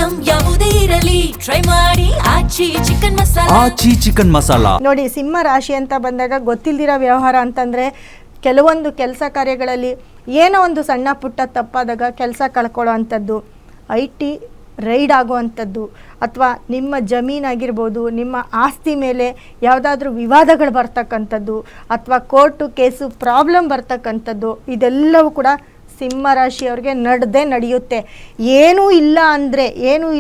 Item ಯಾವುದೇ ಇರಲಿ try ಮಾಡಿ ಆಚಿ ಚಿಕನ್ ಮಸಾಲಾ. ನೋಡಿ, ಸಿಂಹ ರಾಶಿ ಅಂತ ಬಂದಾಗ ಗೊತ್ತಿಲ್ದಿರೋ ವ್ಯವಹಾರ ಅಂತಂದರೆ ಕೆಲವೊಂದು ಕೆಲಸ ಕಾರ್ಯಗಳಲ್ಲಿ ಏನೋ ಒಂದು ಸಣ್ಣ ಪುಟ್ಟ ತಪ್ಪಾದಾಗ ಕೆಲಸ ಕಳ್ಕೊಳ್ಳೋ ಅಂಥದ್ದು, IT ರೈಡ್ ಆಗುವಂಥದ್ದು, ಅಥವಾ ನಿಮ್ಮ ಜಮೀನಾಗಿರ್ಬೋದು, ನಿಮ್ಮ ಆಸ್ತಿ ಮೇಲೆ ಯಾವುದಾದ್ರೂ ವಿವಾದಗಳು ಬರ್ತಕ್ಕಂಥದ್ದು, ಅಥವಾ ಕೋರ್ಟು ಕೇಸು ಪ್ರಾಬ್ಲಮ್ ಬರ್ತಕ್ಕಂಥದ್ದು, ಇದೆಲ್ಲವೂ ಕೂಡ ಸಿಂಹರಾಶಿಯವ್ರಿಗೆ ನಡೆಯುತ್ತೆ. ಏನೂ ಇಲ್ಲ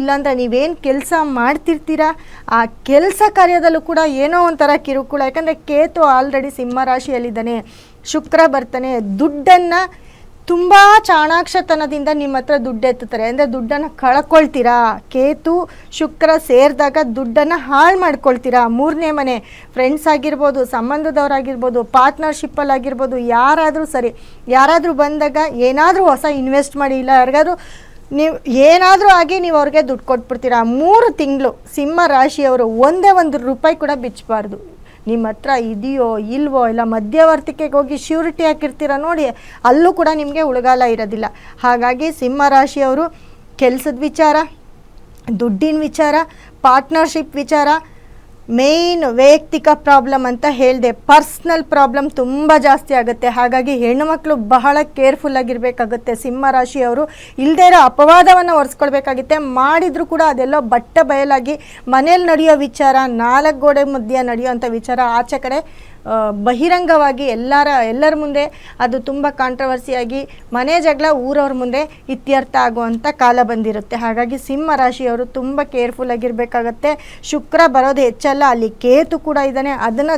ಅಂದರೆ ನೀವೇನು ಕೆಲಸ ಮಾಡ್ತಿರ್ತೀರ ಆ ಕೆಲಸ ಕಾರ್ಯದಲ್ಲೂ ಕೂಡ ಏನೋ ಒಂಥರ ಕಿರುಕುಳ. ಯಾಕಂದರೆ ಕೇತು ಆಲ್ರೆಡಿ ಸಿಂಹರಾಶಿಯಲ್ಲಿದ್ದಾನೆ, ಶುಕ್ರ ಬರ್ತಾನೆ, ದುಡ್ಡನ್ನು ತುಂಬ ಚಾಣಾಕ್ಷತನದಿಂದ ನಿಮ್ಮ ಹತ್ರ ದುಡ್ಡು ಎತ್ತುತ್ತಾರೆ. ಅಂದರೆ ದುಡ್ಡನ್ನು ಕಳ್ಕೊಳ್ತೀರಾ. ಕೇತು ಶುಕ್ರ ಸೇರಿದಾಗ ದುಡ್ಡನ್ನು ಹಾಳು ಮಾಡ್ಕೊಳ್ತೀರಾ. ಮೂರನೇ ಮನೆ, ಫ್ರೆಂಡ್ಸ್ ಆಗಿರ್ಬೋದು, ಸಂಬಂಧದವರಾಗಿರ್ಬೋದು, ಪಾರ್ಟ್ನರ್ಶಿಪ್ಪಲ್ಲಾಗಿರ್ಬೋದು, ಯಾರಾದರೂ ಸರಿ, ಯಾರಾದರೂ ಬಂದಾಗ ಏನಾದರೂ ಹೊಸ ಇನ್ವೆಸ್ಟ್ ಮಾಡಿ, ಇಲ್ಲ ಯಾರಿಗಾದ್ರೂ ನೀವು ಏನಾದರೂ ಆಗಿ ನೀವು ಅವ್ರಿಗೆ ದುಡ್ಡು ಕೊಟ್ಬಿಡ್ತೀರಾ. 3 ತಿಂಗಳು ಸಿಂಹ ರಾಶಿಯವರು ಒಂದೇ ₹1 ಕೂಡ ಬಿಚ್ಚಬಾರ್ದು. ನಿಮ್ಮ ಹತ್ರ ಇದೆಯೋ ಇಲ್ವೋ, ಇಲ್ಲ ಮಧ್ಯವರ್ತಿಕೆಗೆ ಹೋಗಿ ಶ್ಯೂರಿಟಿ ಹಾಕಿರ್ತೀರ ನೋಡಿ, ಅಲ್ಲೂ ಕೂಡ ನಿಮಗೆ ಉಳಗಾಲ ಇರೋದಿಲ್ಲ. ಹಾಗಾಗಿ ಸಿಂಹರಾಶಿಯವರು ಕೆಲಸದ ವಿಚಾರ, ದುಡ್ಡಿನ ವಿಚಾರ, ಪಾರ್ಟ್ನರ್ಶಿಪ್ ವಿಚಾರ, ಮೇಯ್ನ್ ವೈಯಕ್ತಿಕ ಪ್ರಾಬ್ಲಮ್ ಅಂತ ಹೇಳಿದೆ, ಪರ್ಸ್ನಲ್ ಪ್ರಾಬ್ಲಮ್ ತುಂಬ ಜಾಸ್ತಿ ಆಗುತ್ತೆ. ಹಾಗಾಗಿ ಹೆಣ್ಣುಮಕ್ಕಳು ಬಹಳ ಕೇರ್ಫುಲ್ಲಾಗಿರಬೇಕಾಗುತ್ತೆ. ಸಿಂಹರಾಶಿಯವರು ಇಲ್ಲದೇ ಇರೋ ಅಪವಾದವನ್ನು ಒರೆಸ್ಕೊಳ್ಬೇಕಾಗುತ್ತೆ. ಮಾಡಿದರೂ ಕೂಡ ಅದೆಲ್ಲೋ ಬಯಲಾಗಿ ಮನೇಲಿ ನಡೆಯೋ ವಿಚಾರ, 4 ಗೋಡೆ ಮಧ್ಯೆ ನಡೆಯುವಂಥ ವಿಚಾರ ಆಚೆ ಕಡೆ ಬಹಿರಂಗವಾಗಿ ಎಲ್ಲರ ಮುಂದೆ ಅದು ತುಂಬ ಕಾಂಟ್ರವರ್ಸಿಯಾಗಿ ಮನೆ ಜಗಳ ಊರವ್ರ ಮುಂದೆ ಇತ್ಯರ್ಥ ಆಗುವಂಥ ಕಾಲ ಬಂದಿರುತ್ತೆ. ಹಾಗಾಗಿ ಸಿಂಹ ರಾಶಿಯವರು ತುಂಬ ಕೇರ್ಫುಲ್ಲಾಗಿರಬೇಕಾಗತ್ತೆ. ಶುಕ್ರ ಬರೋದು ಹೆಚ್ಚಲ್ಲ, ಅಲ್ಲಿ ಕೇತು ಕೂಡ ಇದ್ದಾನೆ, ಅದನ್ನು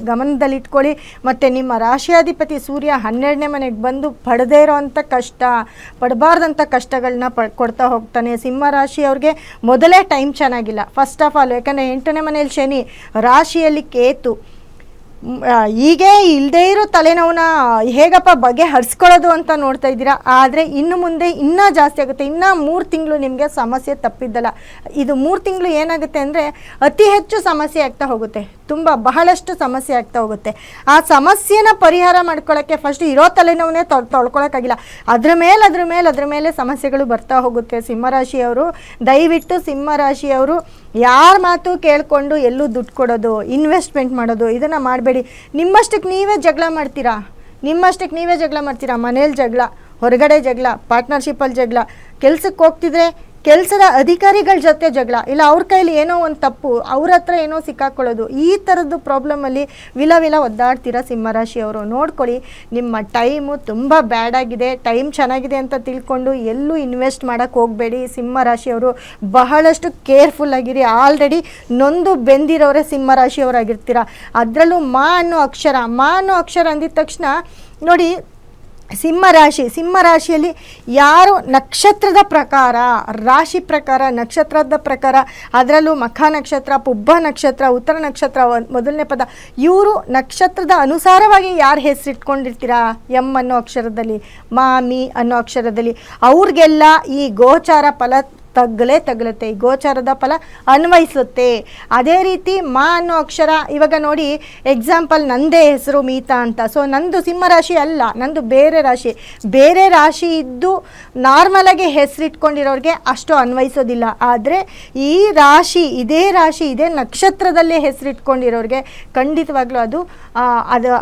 ಗಮನದಲ್ಲಿಟ್ಕೊಳ್ಳಿ. ಮತ್ತು ನಿಮ್ಮ ರಾಶಿಯಾಧಿಪತಿ ಸೂರ್ಯ 12ನೇ ಮನೆಗೆ ಬಂದು ಪಡೆದೇ ಇರೋವಂಥ ಪಡಬಾರ್ದಂಥ ಕಷ್ಟಗಳನ್ನ ಕೊಡ್ತಾ ಹೋಗ್ತಾನೆ. ಸಿಂಹ ರಾಶಿಯವ್ರಿಗೆ ಮೊದಲೇ ಟೈಮ್ ಚೆನ್ನಾಗಿಲ್ಲ, ಫಸ್ಟ್ ಆಫ್ ಆಲ್. ಯಾಕಂದರೆ 8ನೇ ಮನೇಲಿ ಶನಿ, ರಾಶಿಯಲ್ಲಿ ಕೇತು. ಹೀಗೆ ಇಲ್ಲದೇ ಇರೋ ತಲೆನೋವನ್ನ ಹೇಗಪ್ಪ ಬಗೆಹರಿಸ್ಕೊಳ್ಳೋದು ಅಂತ ನೋಡ್ತಾ ಇದ್ದೀರಾ. ಆದರೆ ಇನ್ನು ಮುಂದೆ ಇನ್ನೂ ಜಾಸ್ತಿ ಆಗುತ್ತೆ. ಇನ್ನೂ 3 ತಿಂಗಳು ನಿಮಗೆ ಸಮಸ್ಯೆ ತಪ್ಪಿದ್ದಲ್ಲ. ಇದು 3 ತಿಂಗಳು ಏನಾಗುತ್ತೆ ಅಂದರೆ ಅತಿ ಹೆಚ್ಚು ಸಮಸ್ಯೆ ಆಗ್ತಾ ಹೋಗುತ್ತೆ, ಬಹಳಷ್ಟು ಸಮಸ್ಯೆ ಆಗ್ತಾ ಹೋಗುತ್ತೆ. ಆ ಸಮಸ್ಯೆನ ಪರಿಹಾರ ಮಾಡ್ಕೊಳ್ಳೋಕ್ಕೆ ಫಸ್ಟ್ ಇರೋ ತಲೆನೋವನ್ನೇ ತೊಳ್ಕೊಳಕ್ಕಾಗಿಲ್ಲ, ಅದ್ರ ಮೇಲೆ ಸಮಸ್ಯೆಗಳು ಬರ್ತಾ ಹೋಗುತ್ತೆ. ಸಿಂಹರಾಶಿಯವರು ದಯವಿಟ್ಟು ಸಿಂಹರಾಶಿಯವರು ಯಾರ ಮಾತು ಕೇಳಿಕೊಂಡು ಎಲ್ಲೂ ದುಡ್ಡು ಕೊಡೋದು, ಇನ್ವೆಸ್ಟ್ಮೆಂಟ್ ಮಾಡೋದು ಇದನ್ನು ಮಾಡಬೇಡಿ. ನಿಮ್ಮಷ್ಟಕ್ಕೆ ನೀವೇ ಜಗಳ ಮಾಡ್ತೀರಾ. ಮನೇಲಿ ಜಗಳ, ಹೊರಗಡೆ ಜಗಳ, ಪಾರ್ಟ್ನರ್ಶಿಪ್ಪಲ್ಲಿ ಜಗಳ, ಕೆಲಸಕ್ಕೆ ಹೋಗ್ತಿದ್ರೆ ಕೆಲಸದ ಅಧಿಕಾರಿಗಳ ಜೊತೆ ಜಗಳ, ಇಲ್ಲ ಅವ್ರ ಕೈಲಿ ಏನೋ ಒಂದು ತಪ್ಪು, ಅವ್ರ ಹತ್ರ ಏನೋ ಸಿಕ್ಕಾಕೊಳ್ಳೋದು, ಈ ಥರದ್ದು ಪ್ರಾಬ್ಲಮಲ್ಲಿ ವಿಲ ಒದ್ದಾಡ್ತೀರಾ ಸಿಂಹರಾಶಿಯವರು. ನೋಡ್ಕೊಳ್ಳಿ, ನಿಮ್ಮ ಟೈಮು ತುಂಬ ಬ್ಯಾಡ್ ಆಗಿದೆ. ಟೈಮ್ ಚೆನ್ನಾಗಿದೆ ಅಂತ ತಿಳ್ಕೊಂಡು ಎಲ್ಲೂ ಇನ್ವೆಸ್ಟ್ ಮಾಡೋಕ್ಕೆ ಹೋಗಬೇಡಿ. ಸಿಂಹರಾಶಿಯವರು ಬಹಳಷ್ಟು ಕೇರ್ಫುಲ್ಲಾಗಿರಿ. ಆಲ್ರೆಡಿ ನೊಂದು ಬೆಂದಿರೋರೇ ಸಿಂಹರಾಶಿಯವರಾಗಿರ್ತೀರ. ಅದರಲ್ಲೂ ಮಾ ಅನ್ನೋ ಅಕ್ಷರ ಅಂದಿದ ತಕ್ಷಣ ನೋಡಿ, ಸಿಂಹರಾಶಿಯಲ್ಲಿ ಯಾರು ನಕ್ಷತ್ರದ ಪ್ರಕಾರ, ರಾಶಿ ಪ್ರಕಾರ, ನಕ್ಷತ್ರದ ಪ್ರಕಾರ, ಅದರಲ್ಲೂ ಮಖ ನಕ್ಷತ್ರ, ಪುಬ್ಬ ನಕ್ಷತ್ರ, ಉತ್ತರ ನಕ್ಷತ್ರ, ಮೊದಲನೇ ಪದ, ಇವರು ನಕ್ಷತ್ರದ ಅನುಸಾರವಾಗಿ ಯಾರು ಹೆಸರಿಟ್ಕೊಂಡಿರ್ತೀರಾ, ಎಂ ಅನ್ನೋ ಅಕ್ಷರದಲ್ಲಿ, ಮಿ ಅನ್ನೋ ಅಕ್ಷರದಲ್ಲಿ, ಅವ್ರಿಗೆಲ್ಲ ಈ ಗೋಚಾರ ಫಲ ತಗಲುತ್ತೆ. ಈ ಗೋಚಾರದ ಫಲ ಅನ್ವಯಿಸುತ್ತೆ. ಅದೇ ರೀತಿ ಮಾ ಅನ್ನೋ ಅಕ್ಷರ, ಇವಾಗ ನೋಡಿ ಎಕ್ಸಾಂಪಲ್, ನಂದೇ ಹೆಸರು ಮೀತಾ ಅಂತ. ಸೊ ನಂದು ಸಿಂಹರಾಶಿ ಅಲ್ಲ, ನಂದು ಬೇರೆ ರಾಶಿ ಇದ್ದು ನಾರ್ಮಲಾಗಿ ಹೆಸರಿಟ್ಕೊಂಡಿರೋರಿಗೆ ಅಷ್ಟು ಅನ್ವಯಿಸೋದಿಲ್ಲ. ಆದರೆ ಈ ರಾಶಿ, ಇದೇ ನಕ್ಷತ್ರದಲ್ಲೇ ಹೆಸರಿಟ್ಕೊಂಡಿರೋರಿಗೆ ಖಂಡಿತವಾಗ್ಲೂ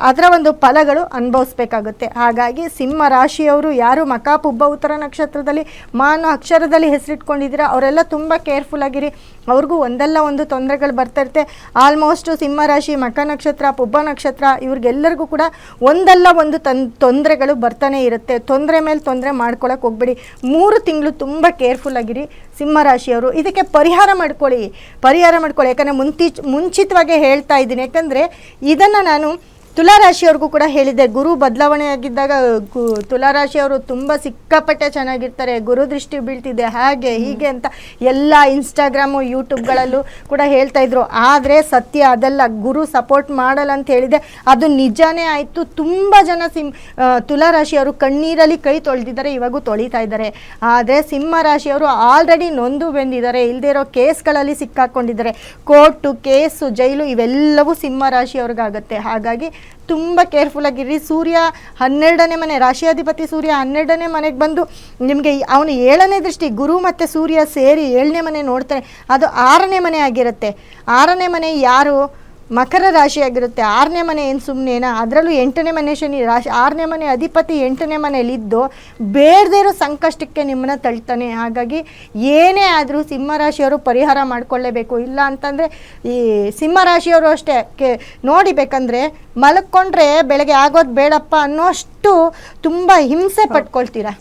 ಅದರ ಒಂದು ಫಲಗಳು ಅನುಭವಿಸ್ಬೇಕಾಗುತ್ತೆ. ಹಾಗಾಗಿ ಸಿಂಹರಾಶಿಯವರು ಯಾರು ಮಕ ಪುಬ್ಬ ಉತ್ತರ ನಕ್ಷತ್ರದಲ್ಲಿ ಮಾ ಅನ್ನೋ ಅಕ್ಷರದಲ್ಲಿ ಹೆಸರಿಟ್ಕೊಂಡು ಅವರೆಲ್ಲ ತುಂಬ ಕೇರ್ಫುಲ್ ಆಗಿರಿ. ಅವ್ರಿಗೂ ಒಂದಲ್ಲ ಒಂದು ತೊಂದರೆಗಳು ಬರ್ತಾ ಇರುತ್ತೆ. ಆಲ್ಮೋಸ್ಟ್ ಸಿಂಹರಾಶಿ, ಮಕ ನಕ್ಷತ್ರ, ಪುಬ್ಬ ನಕ್ಷತ್ರ ಇವ್ರಿಗೆಲ್ಲರಿಗೂ ಕೂಡ ಒಂದಲ್ಲ ಒಂದು ತೊಂದರೆಗಳು ಬರ್ತಾನೆ ಇರುತ್ತೆ. ತೊಂದರೆ ಮೇಲೆ ತೊಂದರೆ ಮಾಡ್ಕೊಳಕ್ಕೆ ಹೋಗ್ಬೇಡಿ. 3 ತಿಂಗಳು ತುಂಬ ಕೇರ್ಫುಲ್ ಆಗಿರಿ ಸಿಂಹರಾಶಿಯವರು. ಇದಕ್ಕೆ ಪರಿಹಾರ ಮಾಡ್ಕೊಳ್ಳಿ. ಯಾಕಂದರೆ ಮುಂಚಿತವಾಗಿ ಹೇಳ್ತಾ ಇದ್ದೀನಿ. ಯಾಕಂದರೆ ಇದನ್ನು ನಾನು ತುಲಾರಾಶಿಯವ್ರಿಗೂ ಕೂಡ ಹೇಳಿದ್ದೆ. ಗುರು ಬದಲಾವಣೆ ಆಗಿದ್ದಾಗ ತುಲಾರಾಶಿಯವರು ತುಂಬ ಸಿಕ್ಕಾಪಟ್ಟೆ ಚೆನ್ನಾಗಿರ್ತಾರೆ, ಗುರು ದೃಷ್ಟಿ ಬೀಳ್ತಿದೆ, ಹಾಗೆ ಹೀಗೆ ಅಂತ ಎಲ್ಲ ಇನ್ಸ್ಟಾಗ್ರಾಮು ಯೂಟ್ಯೂಬ್ಗಳಲ್ಲೂ ಕೂಡ ಹೇಳ್ತಾ ಇದ್ರು. ಆದರೆ ಸತ್ಯ ಅದಲ್ಲ, ಗುರು ಸಪೋರ್ಟ್ ಮಾಡಲ್ಲ ಅಂತ ಹೇಳಿದೆ, ಅದು ನಿಜಾನೇ ಆಯಿತು. ತುಂಬ ಜನ ತುಲಾರಾಶಿಯವರು ಕಣ್ಣೀರಲ್ಲಿ ಕೈ ತೊಳೆದಿದ್ದಾರೆ, ಇವಾಗೂ ತೊಳಿತಾ ಇದ್ದಾರೆ. ಆದರೆ ಸಿಂಹರಾಶಿಯವರು ಆಲ್ರೆಡಿ ನೊಂದು ಬೆಂದಿದ್ದಾರೆ, ಇಲ್ಲದೇ ಇರೋ ಕೇಸ್ಗಳಲ್ಲಿ ಸಿಕ್ಕಾಕೊಂಡಿದ್ದಾರೆ. ಕೋರ್ಟು, ಕೇಸು, ಜೈಲು ಇವೆಲ್ಲವೂ ಸಿಂಹರಾಶಿಯವ್ರಿಗಾಗತ್ತೆ. ಹಾಗಾಗಿ ತುಂಬ ಕೇರ್ಫುಲ್ ಆಗಿರ್ರಿ. ಸೂರ್ಯ 12ನೇ ಮನೆ, ರಾಶಿಯಾಧಿಪತಿ ಸೂರ್ಯ 12ನೇ ಮನೆಗೆ ಬಂದು ನಿಮಗೆ ಅವನು 7ನೇ ದೃಷ್ಟಿ, ಗುರು ಮತ್ತು ಸೂರ್ಯ ಸೇರಿ 7ನೇ ಮನೆ ನೋಡ್ತಾನೆ. ಅದು 6ನೇ ಮನೆ ಆಗಿರುತ್ತೆ. 6ನೇ ಮನೆ ಯಾರು? ಮಕರ ರಾಶಿ ಆಗಿರುತ್ತೆ. 6ನೇ ಮನೆ ಏನು ಸುಮ್ಮನೆನಾ? ಅದರಲ್ಲೂ 8ನೇ ಮನೆ ಶನಿ ರಾಶಿ, 6ನೇ ಮನೆ ಅಧಿಪತಿ 8ನೇ ಮನೆಯಲ್ಲಿದ್ದು ಬೇಡದೇ ಇರೋ ಸಂಕಷ್ಟಕ್ಕೆ ನಿಮ್ಮನ್ನ ತಳ್ತಾನೆ. ಹಾಗಾಗಿ ಏನೇ ಆದರೂ ಸಿಂಹರಾಶಿಯವರು ಪರಿಹಾರ ಮಾಡಿಕೊಳ್ಳೇಬೇಕು. ಇಲ್ಲ ಅಂತಂದರೆ ಈ ಸಿಂಹರಾಶಿಯವರು ಅಷ್ಟೇ ನೋಡಿ, ಬೇಕಂದರೆ ಮಲ್ಕೊಂಡ್ರೆ ಬೆಳಗ್ಗೆ ಆಗೋದು ಬೇಡಪ್ಪ ಅನ್ನೋಷ್ಟು ತುಂಬ ಹಿಂಸೆ ಪಟ್ಕೊಳ್ತೀರಾ.